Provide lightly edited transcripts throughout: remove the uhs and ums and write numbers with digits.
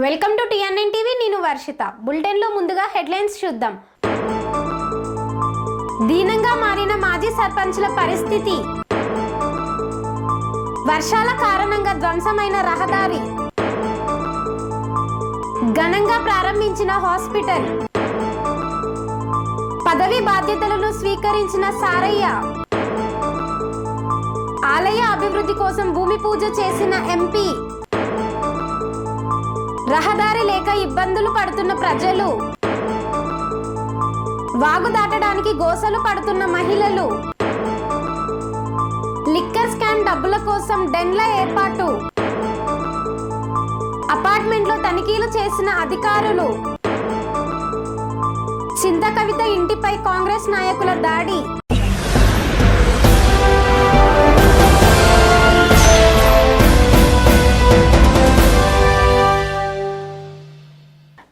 Welcome to TNN TV. నేను వర్షిత. బులెటిన్లో ముందుగా హెడ్లైన్స్ చూద్దాం. దీనంగా మారిన మాజీ సర్పంచ్ల పరిస్థితి, వర్షాల కారణంగా ధ్వంసమైన రహదారి, ఘనంగా ప్రారంభించిన హాస్పిటల్, పదవి బాధ్యతలను స్వీకరించిన సారయ్య, ఆలయ అభివృద్ధి కోసం భూమి పూజ చేసిన ఎంపీ, రహదారి లేక ఇబ్బందులు పడుతున్న ప్రజలు, వాగు దాటడానికి గోసలు పడుతున్న మహిళలు, లిక్కర్ స్కామ్ డబ్బుల కోసం డెన్ల ఏర్పాటు, అపార్ట్మెంట్లో తనిఖీలు చేసిన అధికారులు, చింత కవిత ఇంటిపై కాంగ్రెస్ నాయకుల దాడి.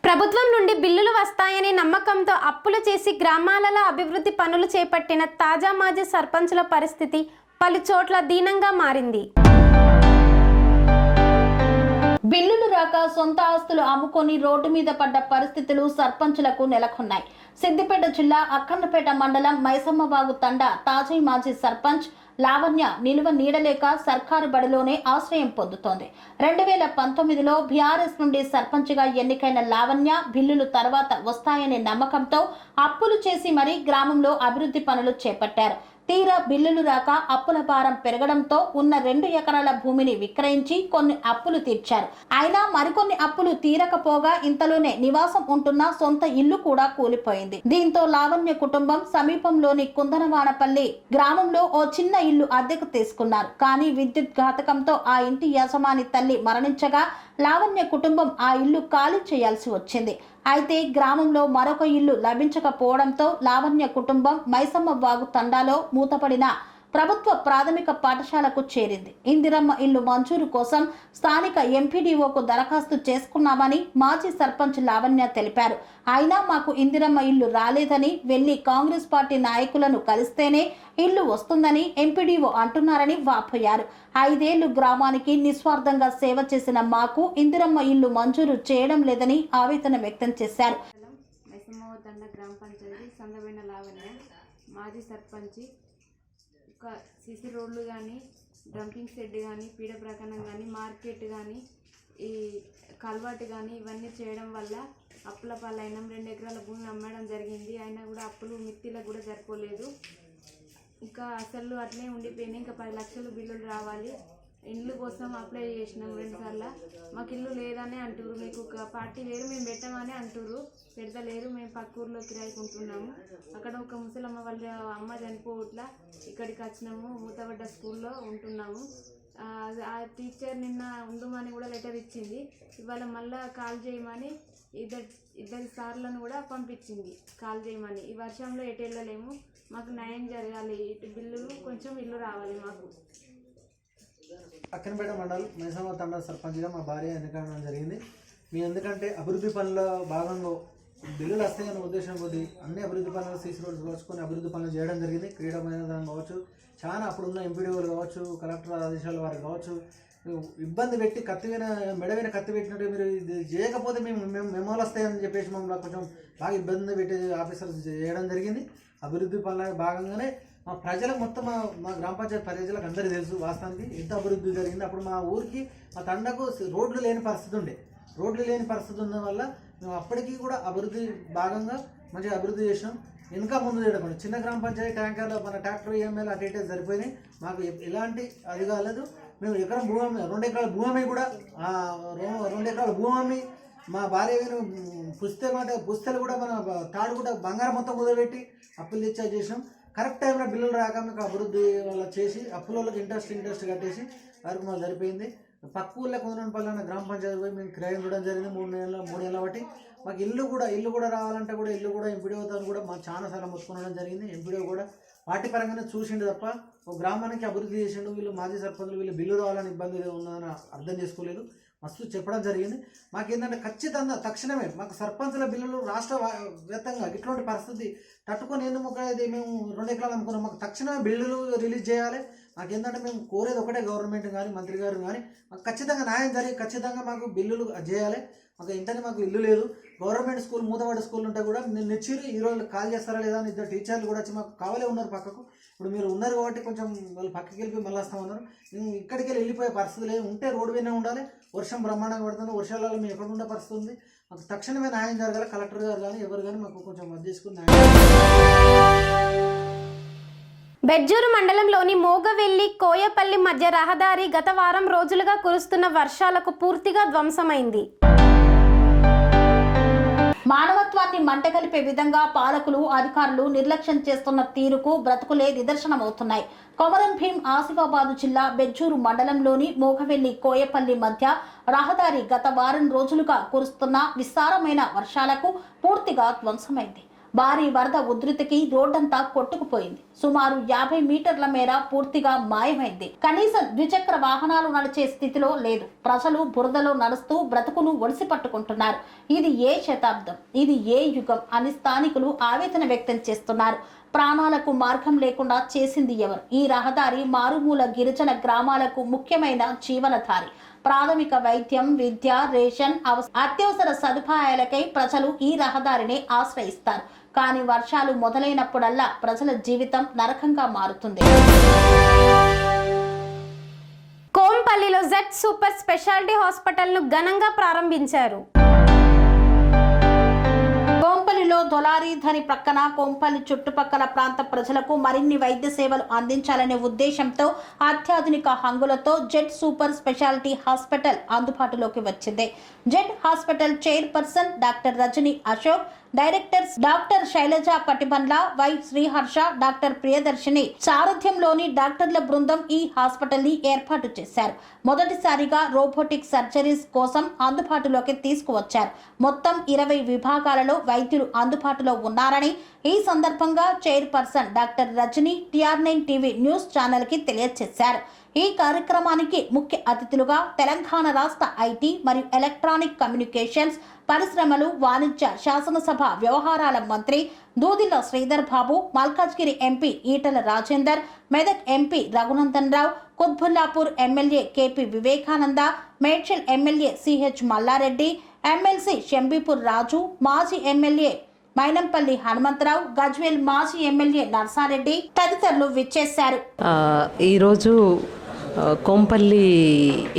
ప్రభుత్వం నుండి బిల్లులు వస్తాయనే నమ్మకంతో అప్పులు చేసి గ్రామాలలో అభివృద్ధి పనులు చేపట్టిన తాజా మాజీ సర్పంచుల పరిస్థితి పలు చోట్ల దీనంగా మారింది. బిల్లులు రాక సొంత ఆస్తులు అమ్ముకొని రోడ్డు మీద పడ్డ పరిస్థితులు సర్పంచులకు నెలకొన్నాయి. సిద్దిపేట జిల్లా అక్కన్నపేట మండలం మైసమ్మవాగు తండా తాజీ మాజీ సర్పంచ్ లావణ్య నిలువ నీడలేక సర్కారు బడిలోనే ఆశ్రయం పొందుతోంది. 2019లో బీఆర్ఎస్ నుండి సర్పంచ్గా ఎన్నికైన లావణ్య బిల్లులు తర్వాత వస్తాయనే నమ్మకంతో అప్పులు చేసి మరీ గ్రామంలో అభివృద్ధి పనులు చేపట్టారు. తీరా బిల్లులు రాక అప్పుల భారం పెరగడంతో ఉన్న 2 ఎకరాల భూమిని విక్రయించి కొన్ని అప్పులు తీర్చారు. అయినా మరికొన్ని అప్పులు తీరకపోగా ఇంతలోనే నివాసం ఉంటున్న సొంత ఇల్లు కూడా కూలిపోయింది. దీంతో లావణ్య కుటుంబం సమీపంలోని కుందనవానపల్లి గ్రామంలో ఓ చిన్న ఇల్లు అద్దెకు తీసుకున్నారు. కానీ విద్యుత్ ఘాతకంతో ఆ ఇంటి యజమాని తల్లి మరణించగా లావణ్య కుటుంబం ఆ ఇల్లు ఖాళీ చేయాల్సి వచ్చింది. అయితే గ్రామంలో మరొక ఇల్లు లభించకపోవడంతో లావణ్య కుటుంబం మైసమ్మవాగు తండాలో మూతపడిన ప్రభుత్వ ప్రాథమిక పాఠశాలకు చేరింది. ఇందిరమ్మ ఇల్లు మంజూరు కోసం స్థానిక ఎంపీడీఓకు దరఖాస్తు చేసుకున్నామని మాజీ సర్పంచ్ లావణ్య తెలిపారు. అయినా మాకు ఇందిరమ్మ ఇల్లు రాలేదని వెళ్లి కాంగ్రెస్ పార్టీ నాయకులను కలిస్తేనే ఇల్లు వస్తుందని ఎంపీడీఓ అంటున్నారని వాపోయారు. 5 ఏళ్లు గ్రామానికి నిస్వార్థంగా సేవ చేసిన మాకు ఇందిరమ్మ ఇల్లు మంజూరు చేయడం లేదని ఆవేదన వ్యక్తం చేశారు. గ్రామ పంచాయతీ సందమైన లావణ్య మాజీ సర్పంచి. ఒక సిసి రోడ్లు కానీ, డంపింగ్ షెడ్ కానీ, పీడ ప్రకరణం కానీ, మార్కెట్ కానీ, ఈ కల్వాటు కానీ ఇవన్నీ చేయడం వల్ల అప్పుల పాలైనాం. 2 ఎకరాల భూమి అమ్మడం జరిగింది. అయినా కూడా అప్పులు మిత్తిలకు కూడా సరిపోలేదు. ఇంకా అసలు అట్లే ఉండిపోయినాయి. ఇంకా 10 లక్షలు బిల్లులు రావాలి. ఇల్లు కోసం అప్లై చేసినాం 2 సార్లు. మాకు ఇల్లు లేదని అంటారు. మీకు ఒక పార్టీ వేరు, మేము పెట్టామని అంటారు. పెడతలేరు. మేము పక్క ఊర్లో కిరాయికి ఉంటున్నాము. అక్కడ ఒక ముసలమ్మ వాళ్ళ అమ్మ చనిపోవట్లా ఇక్కడికి వచ్చినాము. మూతబడ్డ స్కూల్లో ఉంటున్నాము. ఆ టీచర్ నిన్న ఉండమని కూడా లెటర్ ఇచ్చింది. ఇవాళ మళ్ళీ కాల్ చేయమని ఇద్దరు సార్లను కూడా పంపించింది కాల్ చేయమని. ఈ వర్షంలో ఎటు వెళ్ళలేము. మాకు న్యాయం జరగాలి. ఇటు బిల్లులు కొంచెం ఇల్లు రావాలి మాకు. అక్కనపేట మండలం మైసమ్మ తండా సర్పంచ్గా మా భార్య ఎన్నికడం జరిగింది. మీ ఎందుకంటే అభివృద్ధి పనుల భాగంగా బిల్లులు వస్తాయన్న ఉద్దేశం కొద్ది అన్ని అభివృద్ధి పనులు సీసీ రోడ్స్ కావచ్చు, అభివృద్ధి పనులు చేయడం జరిగింది. క్రీడా మైదానం కావచ్చు, చాలా అప్పుడున్న ఎంపీడీఓలు కావచ్చు, కలెక్టర్ ఆదేశాల వారు కావచ్చు, ఇబ్బంది పెట్టి మెడవైన కత్తి పెట్టినట్టు మీరు ఇది చేయకపోతే మేము మెమోలు వస్తాయని చెప్పేసి మమ్మల్ని కొంచెం బాగా ఇబ్బంది పెట్టి ఆఫీసర్స్ చేయడం జరిగింది. అభివృద్ధి పనుల భాగంగానే మా ప్రజలకు మొత్తం మా గ్రామ పంచాయతీ ప్రజలకు అందరికీ తెలుసు వాస్తవానికి ఎంత అభివృద్ధి జరిగింది. అప్పుడు మా ఊరికి మా తండకు రోడ్లు లేని పరిస్థితి ఉండే. రోడ్లు లేని పరిస్థితి ఉండడం వల్ల మేము అప్పటికీ కూడా అభివృద్ధి భాగంగా మంచిగా అభివృద్ధి చేసినాం. ఇంకా ముందు చేయడం చిన్న గ్రామ పంచాయతీ ట్యాంకర్లో మన ట్రాక్టర్ ఈఎంఐలు అటు ఇటే సరిపోయినాయి. మాకు ఎలాంటి అది కాలేదు. మేము ఎకరం భూమి 2 ఎకరాల భూమి కూడా 2 ఎకరాల భూమి మా భార్య పుస్తలు కూడా మన తాడు కూడా బంగారం మొత్తం కుదరబెట్టి అప్పులు తెచ్చా చేసినాం. కరెక్ట్ టైంలో బిల్లులు రాక మీకు అభివృద్ధి వల్ల చేసి అప్పులకి ఇంట్రెస్ట్ కట్టేసి వరకు మాకు సరిపోయింది. పక్క ఊళ్ళో కొందరపల్లి అన్న గ్రామ పంచాయతీ పోయి మేము కిరాయి ఇవ్వడం జరిగింది 3 నెలల బట్టి. మాకు ఇల్లు కూడా రావాలంటే కూడా ఇల్లు కూడా ఎంపీడీఓతో కూడా మాకు చాలా సార్లు మొత్తుకోవడం జరిగింది. ఎంపీడీఓ కూడా పార్టీ పరంగానే చూసిండు తప్ప ఒక గ్రామానికి అభివృద్ధి చేసిండు. వీళ్ళు మాజీ సర్పంచులు వీళ్ళు బిల్లు రావాలని ఇబ్బంది ఉన్నదని అర్థం చేసుకోలేదు. మస్తు చెప్పడం జరిగింది. మాకేంటంటే ఖచ్చితంగా తక్షణమే మాకు సర్పంచుల బిల్లులు రాష్ట్ర వ్యాప్తంగా ఇటువంటి పరిస్థితి తట్టుకొని ఇది మేము 2 ఎకరాలు అమ్ముకున్నాం. మాకు తక్షణమే బిల్లులు రిలీజ్ చేయాలి. మాకేంటంటే మేము కోరేది ఒకటే, గవర్నమెంట్ కానీ మంత్రి గారు కానీ మాకు ఖచ్చితంగా న్యాయం జరిగి ఖచ్చితంగా మాకు బిల్లులు చేయాలి. మాకు ఇంటనే మాకు ఇల్లు లేదు. గవర్నమెంట్ స్కూల్ మూతవాడ స్కూల్ ఉంటే కూడా నేను నిచ్చిరు ఈ రోజు కాల్ చేస్తారా లేదా అని ఇద్దరు టీచర్లు కూడా వచ్చి మాకు కావాలే ఉన్నారు పక్కకు. ఇప్పుడు మీరు ఉన్నారు కాబట్టి కొంచెం వాళ్ళు పక్కకి వెళ్ళిపోయి మళ్ళీ వస్తామన్నారు. మేము ఇక్కడికి వెళ్ళిపోయే పరిస్థితి లేదు. ఉంటే రోడ్డు మీద ఉండాలి. వర్షం బ్రహ్మాండంగా పడుతుంది. వర్షాలలో మేము ఎక్కడ ఉండే పరిస్థితి ఉంది. మాకు తక్షణమే న్యాయం జరగాలి. కలెక్టర్ గారు కానీ ఎవరు కానీ మాకు కొంచెం అది చేసుకుని బెజ్జూరు మండలంలోని మోగవెల్లి కోయపల్లి మధ్య రహదారి గత వారం రోజులుగా కురుస్తున్న వర్షాలకు పూర్తిగా ధ్వంసమైంది. మానవత్వాన్ని మంటగలిపే విధంగా పాలకులు అధికారులు నిర్లక్ష్యం చేస్తున్న తీరుకు బ్రతుకులే నిదర్శనమవుతున్నాయి. కొమరం భీం ఆసిఫాబాదు జిల్లా బెజ్జూరు మండలంలోని మోగవెల్లి కోయపల్లి మధ్య రహదారి గత వారం రోజులుగా కురుస్తున్న విస్తారమైన వర్షాలకు పూర్తిగా ధ్వంసమైంది. భారీ వరద ఉధృతికి రోడ్డంతా కొట్టుకుపోయింది. సుమారు 50 మీటర్ల మేర పూర్తిగా మాయమైంది. కనీసం ద్విచక్ర వాహనాలు నడిచే స్థితిలో లేదు. ప్రజలు బురదలో నడుస్తూ బ్రతుకును ఒడిసి పట్టుకుంటున్నారు. ఇది ఏ శతాబ్దం, ఇది ఏ యుగం అని స్థానికులు ఆవేదన వ్యక్తం చేస్తున్నారు. ప్రాణాలకు మార్గం లేకుండా చేసింది ఎవరు? ఈ రహదారి మారుమూల గిరిజన గ్రామాలకు ముఖ్యమైన జీవనధారి. ప్రాథమిక వైద్యం, విద్య, రేషన్, అత్యవసర సదుపాయాలకై ప్రజలు ఈ రహదారిని ఆశ్రయిస్తారు. కానీ వర్షాలు మొదలైనప్పుడల్లా ప్రజల జీవితం నరకంగా మారుతుంది. కోంపల్లిలో జెడ్ సూపర్ స్పెషాలిటీ హాస్పిటల్ను ఘనంగా ప్రారంభించారు. కోంపల్లిలో దొలారి ధని ప్రక్కన కోంపల్లి చుట్టుపక్కల ప్రాంత ప్రజలకు మరిన్ని వైద్య సేవలు అందించాలనే ఉద్దేశంతో అత్యాధునిక హంగులతో జెడ్ సూపర్ స్పెషాలిటీ హాస్పిటల్ అందుబాటులోకి వచ్చింది. Jade hospital chairperson doctor Rajani Ashok, directors doctor Shailaja Patibandla, Y Sriharsha, doctor Priyadarshini సారథ్యంలోని డాక్టర్ల బృందం ఈ హాస్పిటల్ ని ఏర్పాటు చేశారు. మొదటిసారిగా రోబోటిక్ సర్జరీస్ కోసం అందుబాటులోకి తీసుకువచ్చారు. మొత్తం 20 విభాగాలలో వైద్యులు అందుబాటులో ఉన్నారని ఈ సందర్భంగా chairperson doctor Rajani TR9 TV news channel కి తెలియజేశారు. ఈ కార్యక్రమానికి ముఖ్య అతిథులుగా తెలంగాణ రాష్ట్ర ఐటీ మరియు ఎలక్ట్రానిక్ కమ్యూనికేషన్స్, పరిశ్రమలు, వాణిజ్య, శాసనసభ వ్యవహారాల మంత్రి Duddilla Sridhar Babu, Malkajgiri MP Etela Rajender, Medak MP Raghunandan Rao, Quthbullapur MLA KP Vivekananda, Medchal MLA CH Mallareddy, MLC Shambipur Raju, మాజీ ఎమ్మెల్యే మైనంపల్లి హనుమంతరావు, గజ్వేల్ మాజీ ఎమ్మెల్యే నర్సారెడ్డి తదితరులు విచ్చేశారు. ఈరోజు కోంపల్లి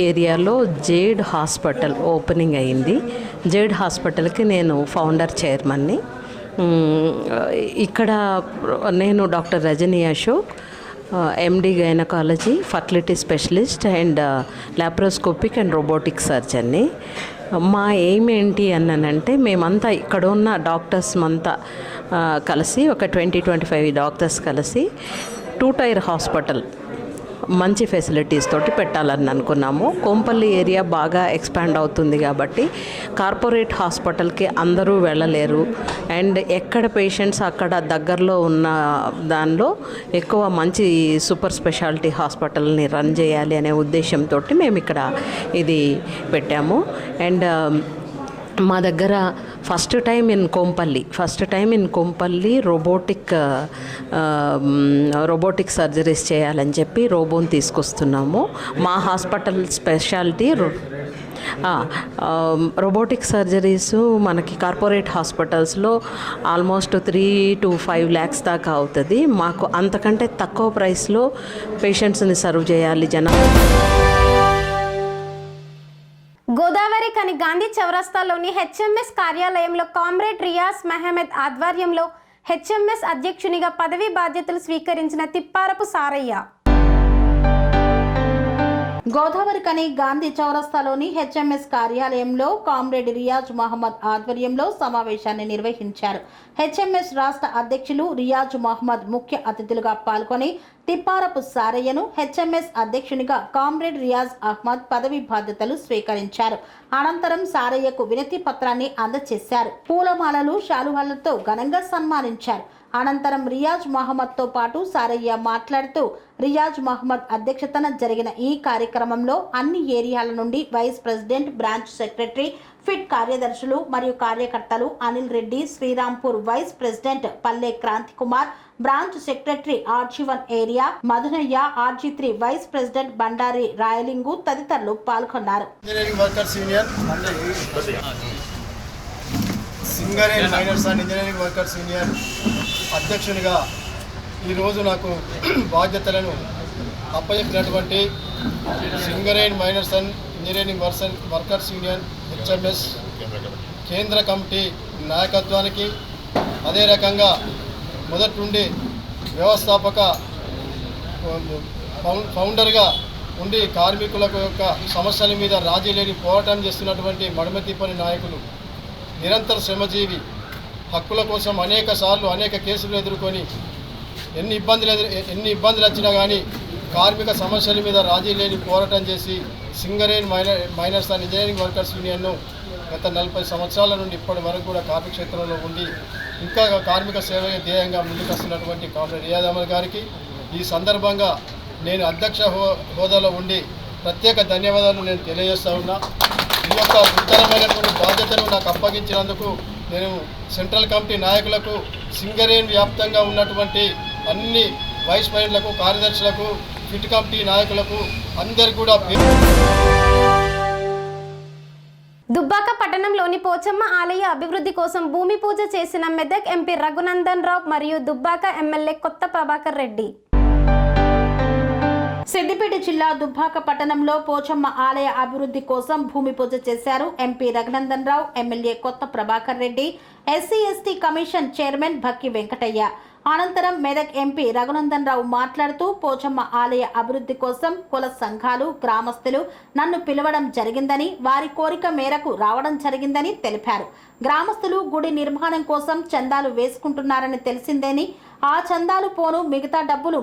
ఏరియాలో జేడ్ హాస్పిటల్ ఓపెనింగ్ అయింది. జేడ్ హాస్పిటల్కి నేను ఫౌండర్ చైర్మన్ని. ఇక్కడ నేను doctor Rajani Ashok, MD gynaecology, fertility specialist and laparoscopic and robotic సర్జన్ని. మా ఎయిమ్ ఏంటి అన్నానంటే మేమంతా ఇక్కడ ఉన్న డాక్టర్స్ అంతా కలిసి ఒక 20-25 డాక్టర్స్ కలిసి 2-tier హాస్పిటల్ మంచి ఫెసిలిటీస్ తోటి పెట్టాలని అనుకున్నాము. కోంపల్లి ఏరియా బాగా ఎక్స్పాండ్ అవుతుంది కాబట్టి కార్పొరేట్ హాస్పిటల్కి అందరూ వెళ్ళలేరు. అండ్ ఎక్కడ పేషెంట్స్ అక్కడ దగ్గరలో ఉన్న దానిలో ఎక్కువ మంచి సూపర్ స్పెషాలిటీ హాస్పిటల్ని రన్ చేయాలి అనే ఉద్దేశంతో మేము ఇక్కడ ఇది పెట్టాము. అండ్ మా దగ్గర first time in Kompally robotic surgeries చేయాలని చెప్పి రోబోని తీసుకొస్తున్నాము. మా హాస్పిటల్ స్పెషాలిటీ రోబోటిక్ సర్జరీస్ మనకి కార్పొరేట్ హాస్పిటల్స్లో ఆల్మోస్ట్ 3 to 5 lakhs దాకా అవుతుంది. మాకు అంతకంటే తక్కువ ప్రైస్లో పేషెంట్స్ని సర్వ్ చేయాలి జనాలు. గోదావరి కని గాంధీ చౌరస్తాలోని HMS కార్యాలయంలో కామ్రేడ్ రియాజ్ మహమ్మద్ ఆధ్వర్యంలో HMS అధ్యక్షునిగా పదవీ బాధ్యతలు స్వీకరించిన తిప్పారపు సారయ్య. గోదావరి కని గాంధీ చౌరస్తాలోని HMS కార్యాలయంలో కామ్రేడ్ రియాజ్ మహమ్మద్ ఆధ్వర్యంలో సమావేశాన్ని నిర్వహించారు. HMS రాష్ట్ర అధ్యక్షులు రియాజ్ మహమ్మద్ ముఖ్య అతిథులుగా పాల్గొని తిప్పారపు సారయ్యను HMS అధ్యక్షునిగా కామ్రేడ్ రియాజ్ అహ్మద్ పదవి బాధ్యతలు స్వీకరించారు. అనంతరం సారయ్యకు వినతి పత్రాన్ని అందజేశారు. పూలమాలలు, శాలువాలతో ఘనంగా సన్మానించారు. అనంతరం రియాజ్ మహమ్మద్తో పాటు సారయ్య మాట్లాడుతూ రియాజ్ మహమ్మద్ అధ్యక్షతన జరిగిన ఈ కార్యక్రమంలో అన్ని ఏరియాల నుండి vice president, branch secretary, pit కార్యదర్శులు మరియు కార్యకర్తలు Anil Reddy, Srirampur vice president Palle Kranthi Kumar, branch secretary RG1 area Madhunayya, RG3 vice president Bandari Rayalingu తదితరులు పాల్గొన్నారు. Engineering workers union Singareni miners and engineering workers union అధ్యక్షునిగా ఈరోజు నాకు బాధ్యతలను అప్పచెప్పినటువంటి Singareni miners and engineering workers union HMS కేంద్ర కమిటీ నాయకత్వానికి, అదే రకంగా మొదటి నుండి వ్యవస్థాపక ఫౌండర్గా ఉండి కార్మికుల యొక్క సమస్యల మీద రాజీ లేని పోరాటం చేస్తున్నటువంటి మడమతిప్పని నాయకులు, నిరంతర శ్రమజీవి, హక్కుల కోసం అనేక కేసులు ఎదుర్కొని ఎన్ని ఇబ్బందులు వచ్చినా కానీ కార్మిక సమస్యల మీద రాజీ లేని పోరాటం చేసి Singareni miners and engineering workers యూనియన్ను గత 40 సంవత్సరాల నుండి ఇప్పటి వరకు కూడా కార్మిక క్షేత్రంలో ఉండి ఇంకా కార్మిక సేవే ధ్యేయంగా ముందుకొస్తున్నటువంటి కామ్రేడ్ రియాజ్ అహ్మద్ గారికి ఈ సందర్భంగా నేను అధ్యక్ష హోదాలో ఉండి ప్రత్యేక ధన్యవాదాలు నేను తెలియజేస్తా ఉన్నా. ఈ యొక్క గురుతరమైనటువంటి బాధ్యతను నాకు అప్పగించినందుకు నేను సెంట్రల్ కమిటీ నాయకులకు, సింగరేణి వ్యాప్తంగా ఉన్నటువంటి అన్ని వైస్ ప్రెసిడెంట్లకు, కార్యదర్శులకు, ఫిట్ కమిటీ నాయకులకు అందరికీ కూడా దుబ్బాక పట్టణంలోని పోచమ్మ ఆలయ అభివృద్ధి కోసం భూమి పూజ చేసిన మెదక్ ఎంపీ రఘునందన్ రావు మరియు దుబ్బాక ఎమ్మెల్యే కొత్త ప్రభాకర్ రెడ్డి. సిద్దిపేట జిల్లా దుబ్బాక పట్టణంలో పోచమ్మ ఆలయ అభివృద్ధి కోసం భూమి పూజ చేశారు MP Raghunandan Rao, MLA Kotha Prabhakar Reddy, SC/ST commission chairman Bhakki Venkataiah. అనంతరం మెదక్ ఎంపీ రఘునందన్ రావు మాట్లాడుతూ పోచమ్మ ఆలయ అభివృద్ధి కోసం కుల సంఘాలు, గ్రామస్తులు నన్ను పిలవడం జరిగిందని, వారి కోరిక మేరకు రావడం జరిగిందని తెలిపారు. గ్రామస్తులు గుడి నిర్మాణం కోసం చందాలు వేసుకుంటున్నారని తెలిసిందని, ఆ చందాలు పోను మిగతా డబ్బులు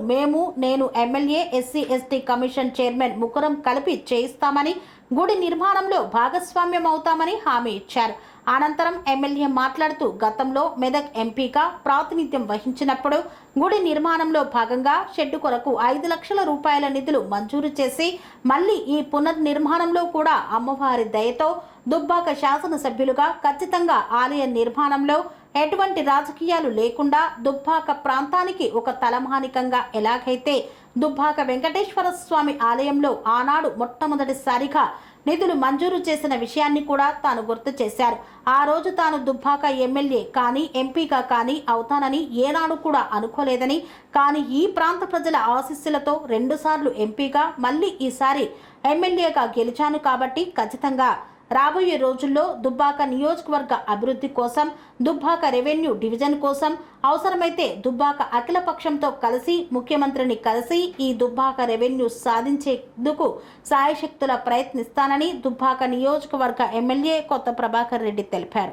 నేను ఎమ్మెల్యే, SC/ST కమిషన్ చైర్మన్ ముగ్గురం కలిపి చేయిస్తామని, గుడి నిర్మాణంలో భాగస్వామ్యం అవుతామని హామీ ఇచ్చారు. అనంతరం ఎమ్మెల్యే మాట్లాడుతూ గతంలో మెదక్ ఎంపీగా ప్రాతినిధ్యం వహించినప్పుడు గుడి నిర్మాణంలో భాగంగా షెడ్డు కొరకు 5 లక్షల రూపాయల నిధులు మంజూరు చేసి మళ్లీ ఈ పునర్నిర్మాణంలో కూడా అమ్మవారి దయతో దుబ్బాక శాసనసభ్యులుగా ఖచ్చితంగా ఆలయ నిర్మాణంలో ఎటువంటి రాజకీయాలు లేకుండా దుబ్బాక ప్రాంతానికి ఒక తలమానికంగా ఎలాగైతే దుబ్బాక వెంకటేశ్వర స్వామి ఆలయంలో ఆనాడు మొట్టమొదటిసారిగా నిధులు మంజూరు చేసిన విషయాన్ని కూడా తాను గుర్తు చేశారు. ఆ రోజు తాను దుబ్బాక ఎమ్మెల్యే కానీ ఎంపీగా కానీ అవుతానని ఏనాడు కూడా అనుకోలేదని, కానీ ఈ ప్రాంత ప్రజల ఆశీస్సులతో 2 సార్లు ఎంపీగా మళ్ళీ ఈసారి ఎమ్మెల్యేగా గెలిచాను కాబట్టి ఖచ్చితంగా రాబోయే రోజుల్లో దుబ్బాక నియోజకవర్గ అభివృద్ధి కోసం, దుబ్బాక రెవెన్యూ డివిజన్ కోసం, అవసరమైతే దుబ్బాక అఖిలపక్షంతో కలిసి ముఖ్యమంత్రిని కలిసి ఈ దుబ్బాక రెవెన్యూ సాధించేందుకు సాయశక్తుల ప్రయత్నిస్తానని దుబ్బాక నియోజకవర్గ ఎమ్మెల్యే కొత్త ప్రభాకర్ రెడ్డి తెలిపారు.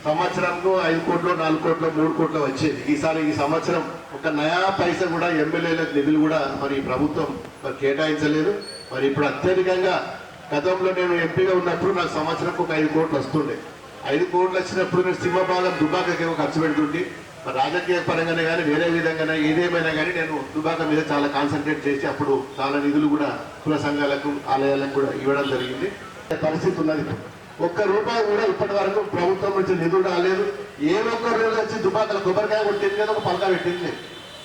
సంవత్సరంకు 5 కోట్లు, 4 కోట్లు, 3 కోట్లు వచ్చేది. ఈ సంవత్సరం ఒక నయా పైసా కూడా ఎమ్మెల్యేలకు నిధులు కూడా మరి ప్రభుత్వం కేటాయించలేదు. మరి ఇప్పుడు అత్యధికంగా గతంలో నేను ఎంపీగా ఉన్నప్పుడు నాకు సంవత్సరంకు ఒక 5 కోట్లు వస్తుండే. 5 కోట్లు వచ్చినప్పుడు నేను సింహభాగం దుబ్బాకకి ఖర్చు పెడుతుంటే, మరి రాజకీయ పరంగానే కానీ వేరే విధంగానే ఏదేమైనా కానీ నేను దుబ్బాక మీద చాలా కాన్సన్ట్రేట్ చేసి అప్పుడు చాలా నిధులు కూడా కుల సంఘాలకు, ఆలయాలకు కూడా ఇవ్వడం జరిగింది. పరిస్థితి ఉన్నది. ఒక్క రూపాయి కూడా ఇప్పటి వరకు ప్రభుత్వం నుంచి నిధులు రాలేదు. ఏ ఒక్క రోజు వచ్చి దుబ్బాకల కొబ్బరికాయ కొట్టింది లేదు, ఒక పలక పెట్టింది.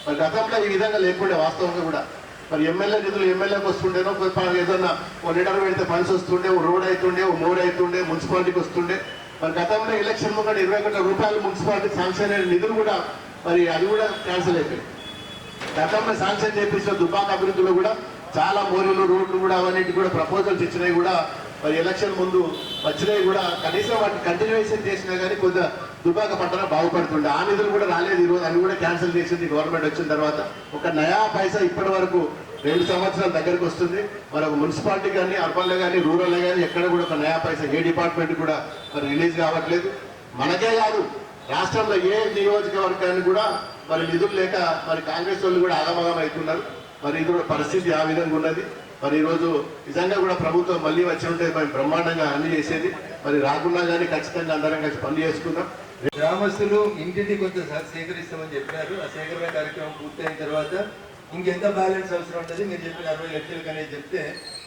మరి గతంలో ఈ విధంగా లేకుండే వాస్తవంగా కూడా. మరి ఎమ్మెల్యే నిధులు ఎమ్మెల్యేకి వస్తుండేనో, ఏదన్నా ఓ లీటర్ పెడితే ఫండ్స్ వస్తుండే, ఓ రోడ్ అవుతుండే, ఓ మోడ్ అవుతుండే, మున్సిపాలిటీకి వస్తుండే. మరి గతంలో ఎలక్షన్ ముందు 20 కోట్ల రూపాయలు మున్సిపాలిటీ శాంక్షన్ అయిన నిధులు కూడా మరి అది కూడా క్యాన్సిల్ అయిపోయింది. గతంలో శాంక్షన్ చేపించిన దుబ్బాక అభివృద్ధిలో కూడా చాలా మోరీలు, రోడ్లు కూడా అవన్నిటి కూడా ప్రపోజల్స్ ఇచ్చినాయి కూడా మరి ఎలక్షన్ ముందు వచ్చినాయి కూడా. కనీసం వాటిని కంటిన్యూషన్ చేసినా కానీ కొద్దిగా దుబ్బాక పట్టణం బాగుపడుతుండే. ఆ నిధులు కూడా రాలేదు. ఈరోజు అవి కూడా క్యాన్సిల్ చేసింది గవర్నమెంట్ వచ్చిన తర్వాత. ఒక నయా పైసా ఇప్పటి వరకు 2 సంవత్సరాల దగ్గరికి వస్తుంది. మరి ఒక మున్సిపాలిటీ కానీ, అర్బన్లో కానీ, రూరల్లో కానీ ఎక్కడ కూడా ఒక నయా పైసా ఏ డిపార్ట్మెంట్ కూడా మరి రిలీజ్ కావట్లేదు. మనకే కాదు, రాష్ట్రంలో ఏ నియోజకవర్గాన్ని కూడా మరి నిధులు లేక మరి కాంగ్రెస్ వాళ్ళు కూడా ఆగమగం అవుతున్నారు. మరి ఇది కూడా పరిస్థితి ఆ విధంగా ఉన్నది. మరి ఈరోజు నిజంగా కూడా ప్రభుత్వం మళ్ళీ వచ్చి ఉంటే మరి బ్రహ్మాండంగా అన్ని చేసేది. మరి రాకుండా కానీ ఖచ్చితంగా అందరం కలిసి పనులు చేసుకుందాం. గ్రామస్తులు ఇంటింటి కొంత సేకరిస్తామని చెప్పినారు. ఆ సేకరణ కార్యక్రమం పూర్తయిన తర్వాత ఇంకెంత బ్యాలెన్స్ అవసరం ఉంటుంది, మీరు చెప్పిన 60 లక్షలకు అనేది చెప్తే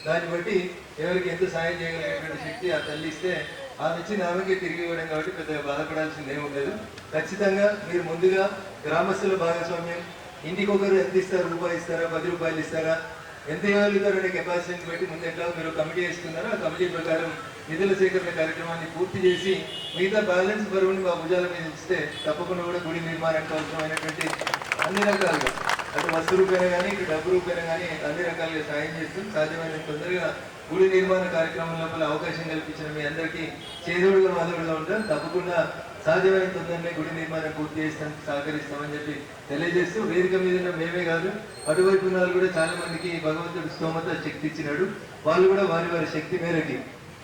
దాన్ని బట్టి ఎవరికి ఎంత సాయం చేయగలిగేటువంటి శక్తి ఆ తల్లి ఇస్తే ఆమె ఇచ్చి ఆమెకి తిరిగి ఇవ్వడం కాబట్టి పెద్దగా బాధపడాల్సింది ఏమి ఉండదు. ఖచ్చితంగా మీరు ముందుగా గ్రామస్తుల భాగస్వామ్యం, ఇంటికి ఒకరు ఎంత ఇస్తారు, రూపాయి ఇస్తారా, 10 రూపాయలు ఇస్తారా, ఎంత ఇవ్వగలుగుతారు అనే కెపాసిటీని బట్టి ముందు ఎట్లా మీరు కమిటీ వేసుకున్నారో ఆ కమిటీ ప్రకారం నిధుల సేకరణ కార్యక్రమాన్ని పూర్తి చేసి మిగతా బ్యాలెన్స్ బరువుని మా భుజాల మీద ఇస్తే తప్పకుండా కూడా గుడి నిర్మాణానికి అవసరమైనటువంటి అన్ని రకాలుగా అటు వస్తు రూపేణ కానీ ఇటు డబ్బు రూపేణ కానీ అన్ని రకాలుగా సాయం చేస్తూ సాధ్యమైన తొందరగా గుడి నిర్మాణ కార్యక్రమం లోపల అవకాశం కల్పించిన మీ అందరికీ చేదోడుగా మాదోడుగా ఉంటాం. తప్పకుండా సాధ్యమైన తొందరనే గుడి నిర్మాణం పూర్తి చేస్తానికి సహకరిస్తామని చెప్పి తెలియజేస్తూ వేదిక మీద ఉన్న మేమే కాదు అటువైపు ఉన్న వాళ్ళు కూడా చాలా మందికి భగవంతుడు స్తోమత శక్తి ఇచ్చినాడు. వాళ్ళు కూడా వారి వారి శక్తి మేరకి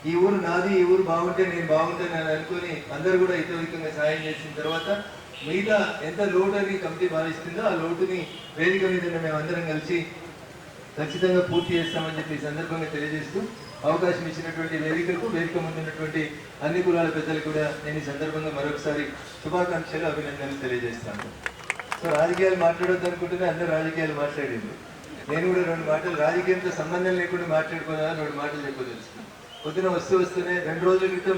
ఈ ఊరు నాది, ఈ ఊరు బాగుంటే నేను బాగుంటాను అని అనుకుని అందరూ కూడా ఇతవికంగా సాయం చేసిన తర్వాత మిగతా ఎంత లోటు అని కమిటీ భావిస్తుందో ఆ లోటుని వేదిక మీద మేమందరం కలిసి ఖచ్చితంగా పూర్తి చేస్తామని చెప్పి ఈ సందర్భంగా తెలియజేస్తూ అవకాశం ఇచ్చినటువంటి వేదికకు, వేదిక ముందున్నటువంటి అన్ని కులాల పెద్దలు కూడా నేను ఈ సందర్భంగా మరొకసారి శుభాకాంక్షలు, అభినందనలు తెలియజేస్తాను. సో రాజకీయాలు మాట్లాడొద్దు అనుకుంటేనే అందరూ రాజకీయాలు మాట్లాడింది. నేను కూడా 2 మాటలు రాజకీయంతో సంబంధం లేకుండా మాట్లాడుకోవాలని 2 మాటలు చెప్పదలుచుకున్నాను. పొద్దున వస్తూనే 2 రోజుల క్రితం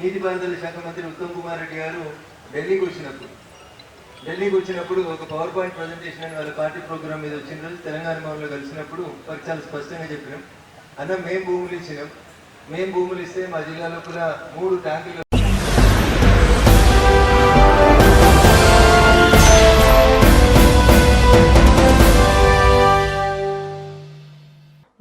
నీటిపారుదల శాఖ మంత్రి ఉత్తమ్ కుమార్ రెడ్డి గారు ఢిల్లీకి వచ్చినప్పుడు ఒక పవర్ పాయింట్ ప్రజెంటేషన్ అని వాళ్ళ పార్టీ ప్రోగ్రామ్ మీద వచ్చిన రోజు తెలంగాణ భవన్లో కలిసినప్పుడు వారికి చాలా స్పష్టంగా చెప్పినాం, అన్న మేము భూములు ఇచ్చినాం, మేము భూములు ఇస్తే మా జిల్లాలో కూడా 3 ట్యాంకులు.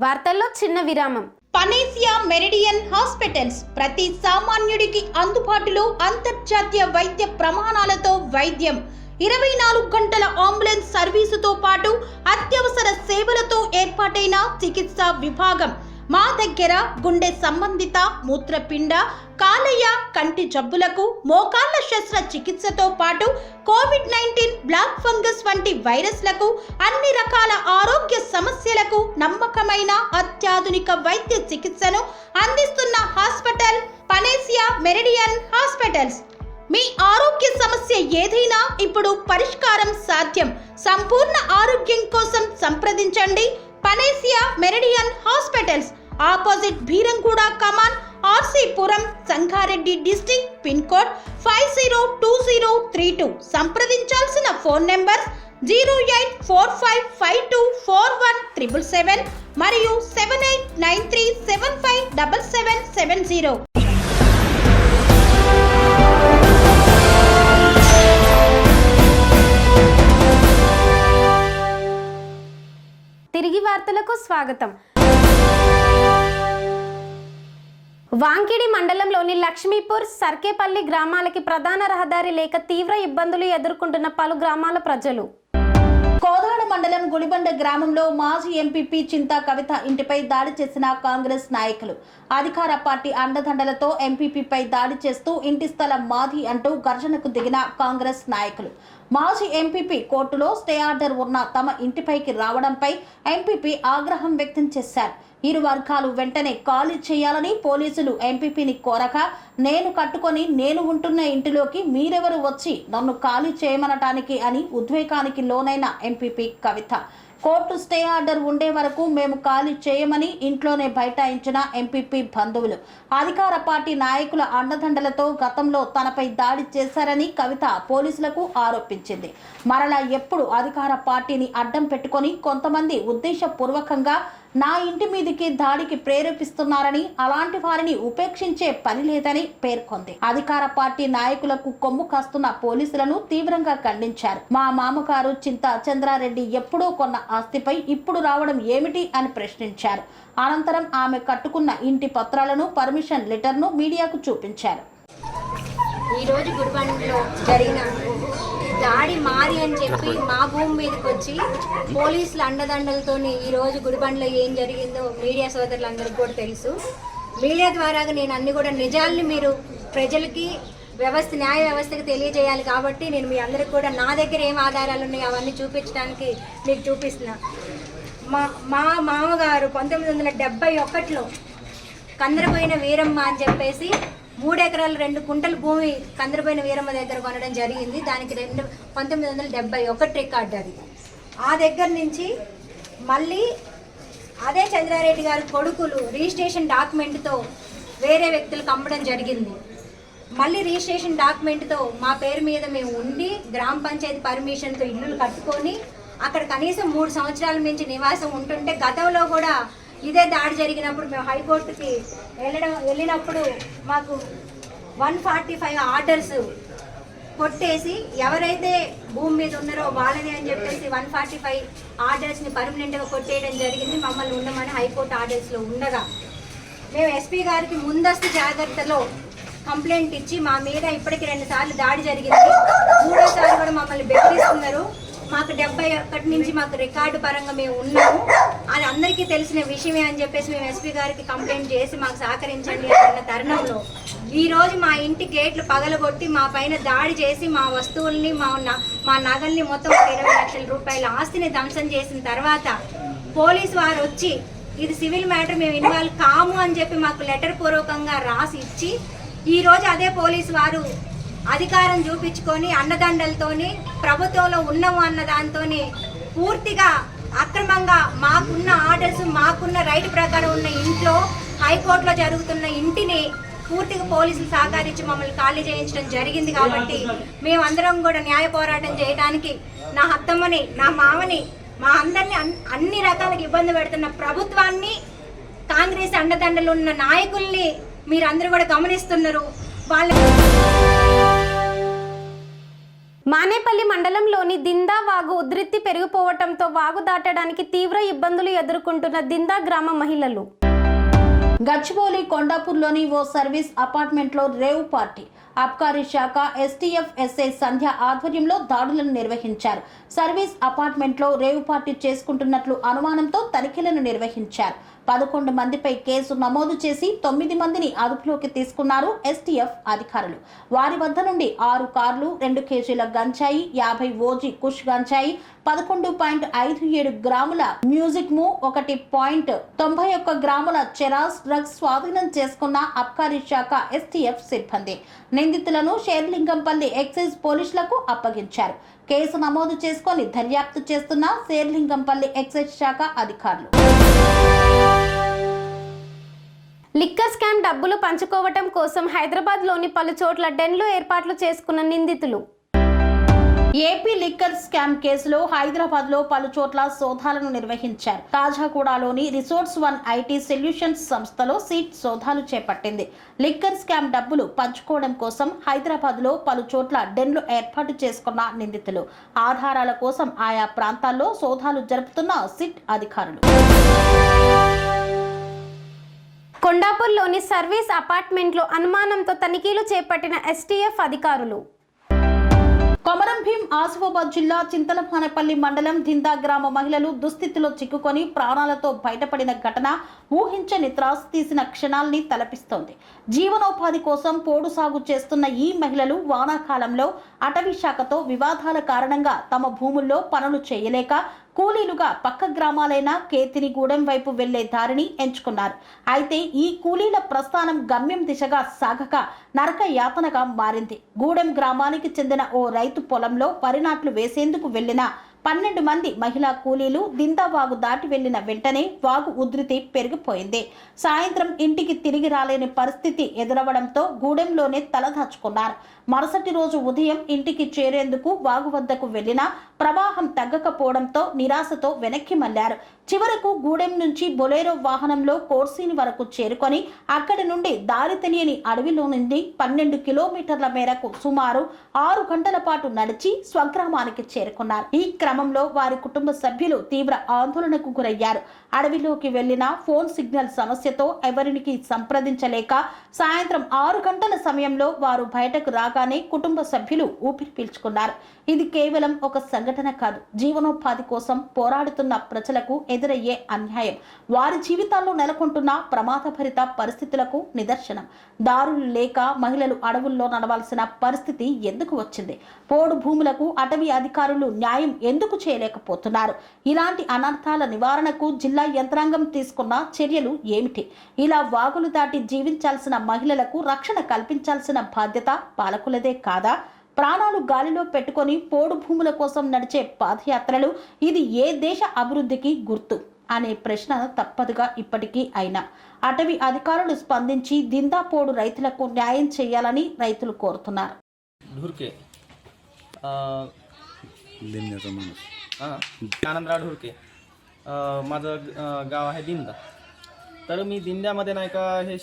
వార్తల్లో చిన్న విరామం. పనేసియా మెరిడియన్ హాస్పిటల్స్ ప్రతి సామాన్యుడికి అందుబాటులో అంతర్జాతీయ వైద్య ప్రమాణాలతో వైద్యం, 24 గంటల అంబులెన్స్ సర్వీసుతో పాటు అత్యవసర సేవలతో ఏర్పాటైన చికిత్సా విభాగం. మా దగ్గర గుండె సంబంధిత, మూత్రపిండ, కాలేయ, కంటి జబ్బులకు, మోకాళ్ల శస్త్ర చికిత్సతో పాటు కోవిడ్-19, బ్లాక్ ఫంగస్ వంటి వైరస్లకు, అన్ని రకాల ఆరోగ్య సమస్యలకు నమ్మకమైన అత్యాధునిక వైద్య చికిత్సను అందిస్తున్న హాస్పిటల్ పనేసియా మెరిడియన్ హాస్పిటల్స్. మీ ఆరోగ్య సమస్య ఏదైనా ఇప్పుడు పరిష్కారం సాధ్యం. సంపూర్ణ ఆరోగ్యం కోసం సంప్రదించండి Panacea Meridian hospitals, opposite Beeramguda Kaman, RC Puram, Sangareddy district, pin code 502032. సంప్రదించాల్సిన ఫోన్ నెంబర్ 0845524177 మరియు 7893757770. తిరిగి వార్తలకు స్వాగతం. వాంకిడి మండలంలోని లక్ష్మీపూర్, సర్కేపల్లి గ్రామాలకి ప్రధాన రహదారి లేక తీవ్ర ఇబ్బందులు ఎదుర్కొంటున్న పలు గ్రామాల ప్రజలు. కోదాడ మండలం గుడిబండ గ్రామంలో మాజీ ఎంపీపీ చింతా కవిత ఇంటిపై దాడి చేసిన కాంగ్రెస్ నాయకులు. అధికార పార్టీ అండదండలతో ఎంపీపీపై దాడి చేస్తూ ఇంటి స్థలం మాది అంటూ గర్జనకు దిగిన కాంగ్రెస్ నాయకులు. మాజీ ఎంపీపీ కోర్టులో స్టే ఆర్డర్ ఉన్న తమ ఇంటిపైకి రావడంపై ఎంపీపీ ఆగ్రహం వ్యక్తం చేశారు. ఇరు వర్గాలు వెంటనే ఖాళీ చేయాలని పోలీసులు ఎంపీపీని కోరక, నేను కట్టుకొని నేను ఉంటున్న ఇంటిలోకి మీరెవరు వచ్చి నన్ను ఖాళీ చేయమనటానికి అని ఉద్వేగానికి లోనైన ఎంపీపీ కవిత, కోర్టు స్టే ఆర్డర్ ఉండే వరకు మేము ఖాళీ చేయమని ఇంట్లోనే బైఠాయించిన ఎంపీపీ బంధువులు. అధికార పార్టీ నాయకుల అండదండలతో గతంలో తనపై దాడి చేశారని కవిత పోలీసులకు ఆరోపించింది. మరలా ఎప్పుడు అధికార పార్టీని అడ్డం పెట్టుకొని కొంతమంది ఉద్దేశపూర్వకంగా నా ఇంటి మీదికి దాడికి ప్రేరేపిస్తున్నారని, అలాంటి వారిని ఉపేక్షించే పని లేదని పేర్కొంది. అధికార పార్టీ నాయకులకు కొమ్ము కాస్తున్న పోలీసులను తీవ్రంగా ఖండించారు. మా మామగారు చింతా చంద్రారెడ్డి ఎప్పుడూ కొన్న ఆస్తిపై ఇప్పుడు రావడం ఏమిటి అని ప్రశ్నించారు. అనంతరం ఆమె కట్టుకున్న ఇంటి పత్రాలను, పర్మిషన్ లెటర్ను మీడియాకు చూపించారు. ఈరోజు గుడిబండలో జరిగిన దాడి మాది అని చెప్పి మా భూమి మీదకి వచ్చి పోలీసుల అండదండలతో ఈరోజు గుడిబండలో ఏం జరిగిందో మీడియా సోదరులందరికీ కూడా తెలుసు. మీడియా ద్వారా నేను అన్ని కూడా నిజాల్ని మీరు ప్రజలకి, న్యాయ వ్యవస్థకి తెలియజేయాలి కాబట్టి నేను మీ అందరికి కూడా నా దగ్గర ఏం ఆధారాలు ఉన్నాయో అవన్నీ చూపించడానికి మీకు చూపిస్తున్నా. మా మామగారు 1971లో కందరపోయిన వీరమ్మ అని చెప్పేసి 3 ఎకరాలు 2 కుంటల భూమి కందరబోయిన వీరమ్మ దగ్గర కొనడం జరిగింది. దానికి 1971 రికార్డు అది. ఆ దగ్గర నుంచి మళ్ళీ అదే చంద్రారెడ్డి గారి కొడుకులు రిజిస్ట్రేషన్ డాక్యుమెంట్తో వేరే వ్యక్తులకు అమ్మడం జరిగింది. మళ్ళీ రిజిస్ట్రేషన్ డాక్యుమెంట్తో మా పేరు మీద మేము ఉండి గ్రామ పంచాయతీ పర్మిషన్తో ఇల్లులు కట్టుకొని అక్కడ కనీసం 3 సంవత్సరాల నుంచి నివాసం ఉంటుంటే గతంలో కూడా ఇదే దాడి జరిగినప్పుడు మేము హైకోర్టుకి వెళ్ళినప్పుడు మాకు 145 ఆర్డర్స్ కొట్టేసి ఎవరైతే భూమి మీద ఉన్నారో వాళ్ళని అని చెప్పేసి 145 ఆర్డర్స్ని పర్మనెంట్గా కొట్టేయడం జరిగింది. మమ్మల్ని ఉండమని హైకోర్టు ఆర్డర్స్లో ఉండగా మేము ఎస్పీ గారికి ముందస్తు జాగ్రత్తలో కంప్లైంట్ ఇచ్చి మా మీద ఇప్పటికి 2 సార్లు దాడి జరిగింది. 3వ సారి కూడా మమ్మల్ని బెదిరిస్తున్నారు. మాకు 71 నుంచి మాకు రికార్డు పరంగా మేము ఉన్నాము, అది అందరికీ తెలిసిన విషయమే అని చెప్పేసి మేము ఎస్పీ గారికి కంప్లైంట్ చేసి మాకు సహకరించండి అన్న తరుణంలో ఈరోజు మా ఇంటి గేట్లు పగలగొట్టి మా పైన దాడి చేసి మా వస్తువుల్ని మా నగల్ని మొత్తం 20 లక్షల రూపాయల ఆస్తిని ధ్వంసం చేసిన తర్వాత పోలీసు వారు వచ్చి ఇది సివిల్ మ్యాటర్ మేము ఇన్వాల్వ్ కాము అని చెప్పి మాకు లెటర్ పూర్వకంగా రాసి ఇచ్చి ఈరోజు అదే పోలీసు వారు అధికారం చూపించుకొని అన్నదండలతోని ప్రభుత్వంలో ఉన్నాము అన్న దాంతోని పూర్తిగా అక్రమంగా మాకున్న ఆర్డర్స్ మాకున్న రైట్ ప్రకారం ఉన్న ఇంట్లో హైకోర్టులో జరుగుతున్న ఇంటిని పూర్తిగా పోలీసులు సహకరించి మమ్మల్ని ఖాళీ చేయించడం జరిగింది. కాబట్టి మేమందరం కూడా న్యాయ పోరాటం చేయడానికి నా అత్తమ్మని నా మామని మా అందరినీ అన్ని రకాలుగా ఇబ్బంది పెడుతున్న ప్రభుత్వాన్ని కాంగ్రెస్ అండదండలు ఉన్న నాయకుల్ని మీరందరూ కూడా గమనిస్తున్నారు. మానేపల్లి మండలంలోని దిందా వాగు ఉధృతి పెరిగిపోవడంతో వాగు దాటడానికి తీవ్ర ఇబ్బందులు ఎదుర్కొంటున్న దిందా గ్రామ మహిళలు. గచ్చిబౌలి కొండాపూర్లోని ఓ సర్వీస్ అపార్ట్మెంట్లో రేవ్ పార్టీ. అబ్కారీ శాఖ ఎస్టీఎఫ్ ఎస్ఐ సంధ్య ఆధ్వర్యంలో దాడులను నిర్వహించారు. సర్వీస్ అపార్ట్మెంట్లో రేవ్ పార్టీ చేసుకుంటున్నట్లు అనుమానంతో తనిఖీలను నిర్వహించారు. 11 మందిపై కేసు నమోదు చేసి 9 మందిని అదుపులోకి తీసుకున్నారు ఎస్టీఎఫ్ అధికారులు. వారి వద్ద నుండి 6 కార్లు, 2 కేజీల గంజాయి, 50 ఓజీ కుష్ గంజాయి, 11.57 గ్రాముల మ్యూజిక్ ము, 1.91 గ్రాముల చెరాస్ డ్రగ్స్ స్వాధీనం చేసుకున్న అబ్కారీ శాఖ ఎస్టీఎఫ్ సిబ్బంది. నిందితులను షేర్లింగంపల్లి ఎక్సైజ్ పోలీసులకు అప్పగించారు. కేసు నమోదు చేసుకొని దర్యాప్తు చేస్తున్న షేర్లింగంపల్లి ఎక్సైజ్ శాఖ అధికారులు. లిక్కర్ స్కామ్ డబ్బులు పంచుకోవటం కోసం హైదరాబాద్లోని పలు చోట్ల డెన్లు ఏర్పాట్లు చేసుకున్న నిందితులు. ఏపీ లిక్కర్ స్కామ్ కేసులో హైదరాబాద్లో పలు చోట్ల సోదాలను నిర్వహించారు. కాజాగూడలోని రిసోర్ట్స్ 1 ఐటీ సొల్యూషన్స్ సంస్థలో సీట్ సోదాలు చేపట్టింది. లిక్కర్ స్కామ్ డబ్బులు పంచుకోవడం కోసం హైదరాబాద్లో పలు చోట్ల డెన్లు ఏర్పాటు చేసుకున్న నిందితులు. ఆధారాల కోసం ఆయా ప్రాంతాల్లో సోదాలు జరుపుతున్న సిట్ అధికారులు. కొండాపూర్లోని సర్వీస్ అపార్ట్మెంట్లో అనుమానంతో తనిఖీలు చేపట్టిన ఎస్టీఎఫ్ అధికారులు. కొమరం భీం ఆసిఫాబాద్ జిల్లా చింతలపానపల్లి మండలం దిందా గ్రామ మహిళలు దుస్థితిలో చిక్కుకొని ప్రాణాలతో బయటపడిన ఘటన ఊహించని త్రాసు తీసిన క్షణాల్ని తలపిస్తోంది. జీవనోపాధి కోసం పోడు సాగు చేస్తున్న ఈ మహిళలు వానాకాలంలో అటవీ శాఖతో వివాదాల కారణంగా తమ భూముల్లో పనులు చేయలేక కూలీలుగా పక్క గ్రామాలైన కేతినిగూడెం వైపు వెళ్లే దారిని ఎంచుకున్నారు. అయితే ఈ కూలీల ప్రస్థానం గమ్యం దిశగా సాగక నరక యాతనగా మారింది. గూడెం గ్రామానికి చెందిన ఓ రైతు పొలంలో వరి నాట్లు వేసేందుకు వెళ్లిన 12 మంది మహిళా కూలీలు దిందా వాగు దాటి వెళ్లిన వెంటనే వాగు ఉధృతి పెరిగిపోయింది. సాయంత్రం ఇంటికి తిరిగి రాలేని పరిస్థితి ఎదురవడంతో గూడెంలోనే తలదాచుకున్నారు. మరుసటి రోజు ఉదయం ఇంటికి చేరేందుకు వాగు వద్దకు వెళ్లినా ప్రవాహం తగ్గకపోవడంతో నిరాశతో వెనక్కి మళ్లారు. చివరకు గూడెం నుంచి బొలేరో వాహనంలో కోర్సీని వరకు చేరుకొని అక్కడి నుండి దారి తెలియని అడవిలో నుండి 12 కిలోమీటర్ల మేరకు సుమారు 6 గంటల పాటు నడిచి స్వగ్రామానికి చేరుకున్నారు. ఈ క్రమంలో వారి కుటుంబ సభ్యులు తీవ్ర ఆందోళనకు గురయ్యారు. అడవిలోకి వెళ్లిన ఫోన్ సిగ్నల్ సమస్యతో ఎవరికి సంప్రదించలేక సాయంత్రం 6 గంటల సమయంలో వారు బయటకు రాగానే కుటుంబ సభ్యులు ఊపిరి పీల్చుకున్నారు. ఇది కేవలం ఒక సంఘటన కాదు, జీవనోపాధి కోసం పోరాడుతున్న ప్రజలకు ఎదురయ్యే అన్యాయం, వారి జీవితాల్లో నెలకొంటున్న ప్రమాదభరిత పరిస్థితులకు నిదర్శనం. దారులు లేక మహిళలు అడవుల్లో నడవాల్సిన పరిస్థితి ఎందుకు వచ్చింది? పోడు భూములకు అటవీ అధికారులు న్యాయం ఎందుకు చేయలేకపోతున్నారు? ఇలాంటి అనర్థాల నివారణకు జిల్లా యంత్రాంగం తీసుకున్న చర్యలు ఏమిటి? ఇలా వాగులు దాటి జీవించాల్సిన మహిళలకు రక్షణ కల్పించాల్సిన బాధ్యత పాలకులదే కాదా? ప్రాణాలు గాలిలో పెట్టుకొని పోడు భూముల కోసం నడిచే పాదయాత్రలు ఇది ఏ దేశ అభివృద్ధికి గుర్తు అనే ప్రశ్న తప్పదుగా ఇప్పటికీ. అయినా అటవీ అధికారులు స్పందించి దిందా పోడు రైతులకు న్యాయం చేయాలని రైతులు కోరుతున్నారు. ढुरके आनंदराव ढुरके माझं गाव आहे दिंदा. तर मी दिंड्यामध्ये नाही का हे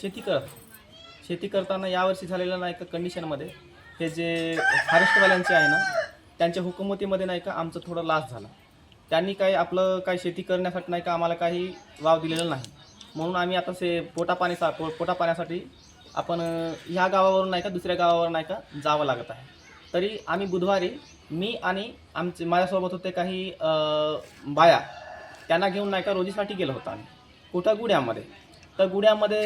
शेती करताना यावर्षी झालेलं नाही का कंडिशनमध्ये हे जे फॉरेस्टवाल्यांचे आहे ना त्यांच्या हुकुमतीमध्ये नाही का आमचं थोडं लॉस झालं. त्यांनी काही आपलं काही शेती करण्यासाठी नाही का आम्हाला काही वाव दिलेलं नाही, म्हणून आम्ही आता पोटापाण्यासाठी आपण ह्या गावावरून नाही का दुसऱ्या गावावर नाही का जावं लागत आहे. तरी आम्ही बुधवारी मी आणि माझ्यासोबत होते काही बाया त्यांना घेऊन नाही का रोजीसाठी गेलो होतो आम्ही कुठं गुड्यामध्ये. तर गुड्यामध्ये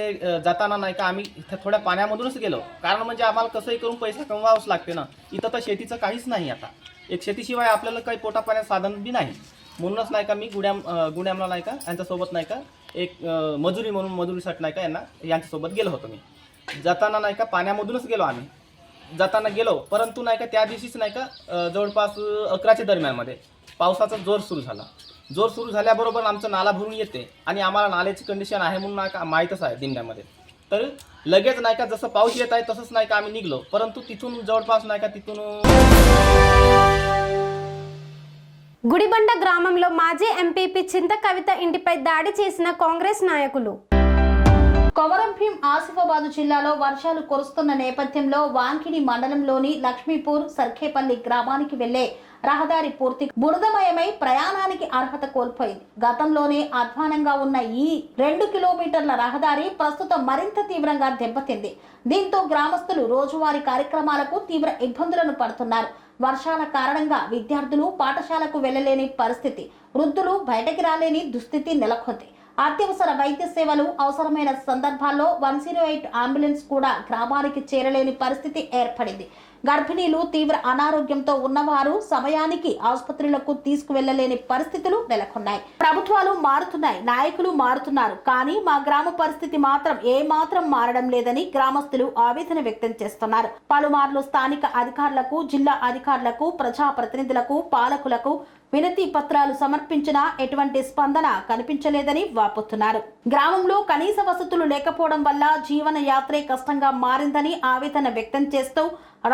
जाताना नाही का आम्ही इथं थोड्या पाण्यामधूनच गेलो, कारण म्हणजे आम्हाला कसंही करून पैसा कमवावंच लागते ना. इथं तर शेतीचं काहीच नाही, आता एक शेतीशिवाय आपल्याला काही पोटापाण्याचं साधन बी नाही. म्हणूनच नाही का मी गुड्यामला नाही का यांच्यासोबत नाही का एक मजुरीसाठी नाही का यांच्यासोबत गेलो होतो. मी जाताना नाही का पाण्यामधूनच गेलो आम्ही परंतु नाही का त्या दिवशीच नाही का जवळपास 11च्या दरम्यानमध्ये पावसाचा जोर सुरू झाल्याबरोबर आमचं नाला भरून येते आणि आम्हाला नाल्याची कंडिशन आहे म्हणून नाही का माहीतच आहे दिंड्यामध्ये. तर लगेच नाही का जसं पाऊस येत आहे तसंच नाही का आम्ही निघलो, परंतु तिथून जवळपास नाही का గుడిబండ గ్రామంలో మాజీ ఎంపీపీ చింత కవిత ఇంటిపై దాడి చేసిన కాంగ్రెస్ నాయకులు. కొమరం భీం ఆసిఫాబాద్ జిల్లాలో వర్షాలు కురుస్తున్న నేపథ్యంలో వాంకిడి మండలంలోని లక్ష్మీపూర్ సర్ఖేపల్లి గ్రామానికి వెళ్లే రహదారి పూర్తి బురదమయమై ప్రయాణానికి అర్హత కోల్పోయింది. గతంలోనే అధ్వానంగా ఉన్న ఈ 2 కిలోమీటర్ల రహదారి ప్రస్తుతం మరింత తీవ్రంగా దెబ్బతింది. దీంతో గ్రామస్తులు రోజువారీ కార్యక్రమాలకు తీవ్ర ఇబ్బందులను పడుతున్నారు. వర్షాల కారణంగా విద్యార్థులు పాఠశాలకు వెళ్లలేని పరిస్థితి, వృద్ధులు బయటకి రాలేని దుస్థితి నెలకొంది. అత్యవసర వైద్య సేవలు అవసరమైన సందర్భాల్లో 108 అంబులెన్స్ కూడా గ్రామానికి చేరలేని పరిస్థితి ఏర్పడింది. గర్భిణీలు, తీవ్ర అనారోగ్యంతో ఉన్నవారు సమయానికి ఆసుపత్రులకు తీసుకువెళ్లలేని పరిస్థితులు నెలకొన్నాయి. ప్రభుత్వాలు మారుతున్నాయి, నాయకులు మారుతున్నారు, కానీ మా గ్రామ పరిస్థితి మాత్రం ఏమాత్రం మారడం లేదని గ్రామస్తులు ఆవేదన వ్యక్తం చేస్తున్నారు. పలుమార్లు స్థానిక అధికారులకు, జిల్లా అధికారులకు, ప్రజాప్రతినిధులకు, పాలకులకు వినతి పత్రాలు సమర్పించినా ఎటువంటి స్పందన కనిపించలేదని వాపోతున్నారు. గ్రామంలో కనీస వసతులు లేకపోవడం వల్ల జీవన యాత్రే కష్టంగా మారిందని ఆవేదన వ్యక్తం చేస్తూ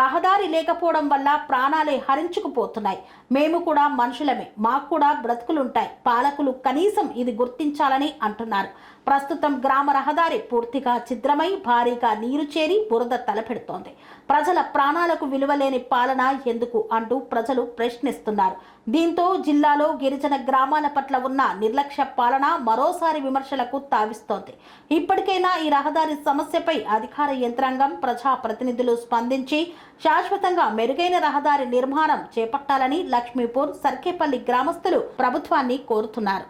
రహదారి లేకపోవడం వల్ల ప్రాణాలే హరించుకుపోతున్నాయి. మేము కూడా మనుషులమే, మాకు కూడా బ్రతుకులుంటాయి. పాలకులు కనీసం ఇది గుర్తించాలని అంటున్నారు. ప్రస్తుతం గ్రామ రహదారి పూర్తిగా ఛిద్రమై భారీగా నీరు చేరి బురద తలపెడుతోంది. ప్రజల ప్రాణాలకు విలువలేని పాలన ఎందుకు అంటూ ప్రజలు ప్రశ్నిస్తున్నారు. దీంతో జిల్లాలో గిరిజన గ్రామాల పట్ల ఉన్న నిర్లక్ష్య పాలన మరోసారి విమర్శలకు తావిస్తోంది. ఇప్పటికైనా ఈ రహదారి సమస్యపై అధికార యంత్రాంగం, ప్రజాప్రతినిధులు స్పందించి శాశ్వతంగా మెరుగైన రహదారి నిర్మాణం చేపట్టాలని లక్ష్మీపూర్ సర్కేపల్లి గ్రామస్తులు ప్రభుత్వాన్ని కోరుతున్నారు.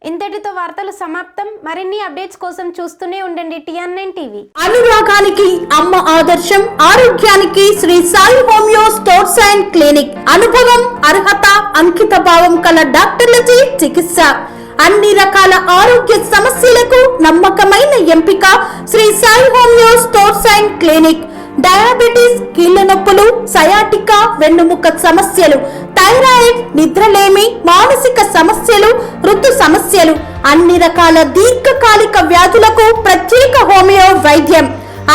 ఇంతటితో వార్తలు సమాప్తం. మరిన్ని అప్డేట్స్ కోసం చూస్తూనే ఉండండి TN9 టీవీ. అనురాగానికి అమ్మ ఆదర్శం, ఆరోగ్యానికి Shri Sai homeo stores and clinic. అనుభవం, అర్హత, అంకిత భావం కల డాక్టర్లచే చికిత్స. అన్ని రకాల ఆరోగ్య సమస్యలకు నమ్మకమైన ఎంపిక Shri Sai homeo stores and clinic. Diabetes, కీళ్ల నొప్పులు, సయాటికా, వెన్నుముక సమస్యలు, థైరాయిడ్, నిద్రలేమి, మానసిక సమస్యలు, ఋతు సమస్యలు, అన్ని రకాల దీర్ఘకాలిక వ్యాధులకు ప్రత్యేక హోమియో వైద్యం.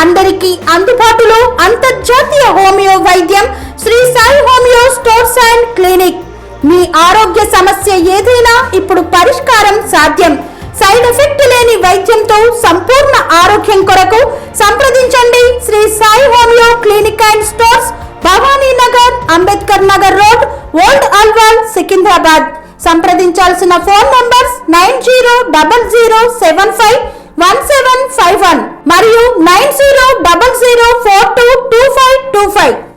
అందరికీ అందుబాటులో అంతర్జాతీయ హోమియో వైద్యం Shri Sai homeo stores and clinic. మీ ఆరోగ్య సమస్య ఏదైనా ఇప్పుడు పరిష్కారం సాధ్యం. సైడ్ ఎఫెక్ట్ లేని వైద్యంతో సంపూర్ణ ఆరోగ్యం కొరకు సంప్రదించండి Shri Sai homeo clinic and stores, Bhavani Nagar, Ambedkar Nagar road, old Alwal, Secunderabad. సంప్రదించాల్సిన ఫోన్ నంబర్స్ 9000751751 మరియు 9000422525.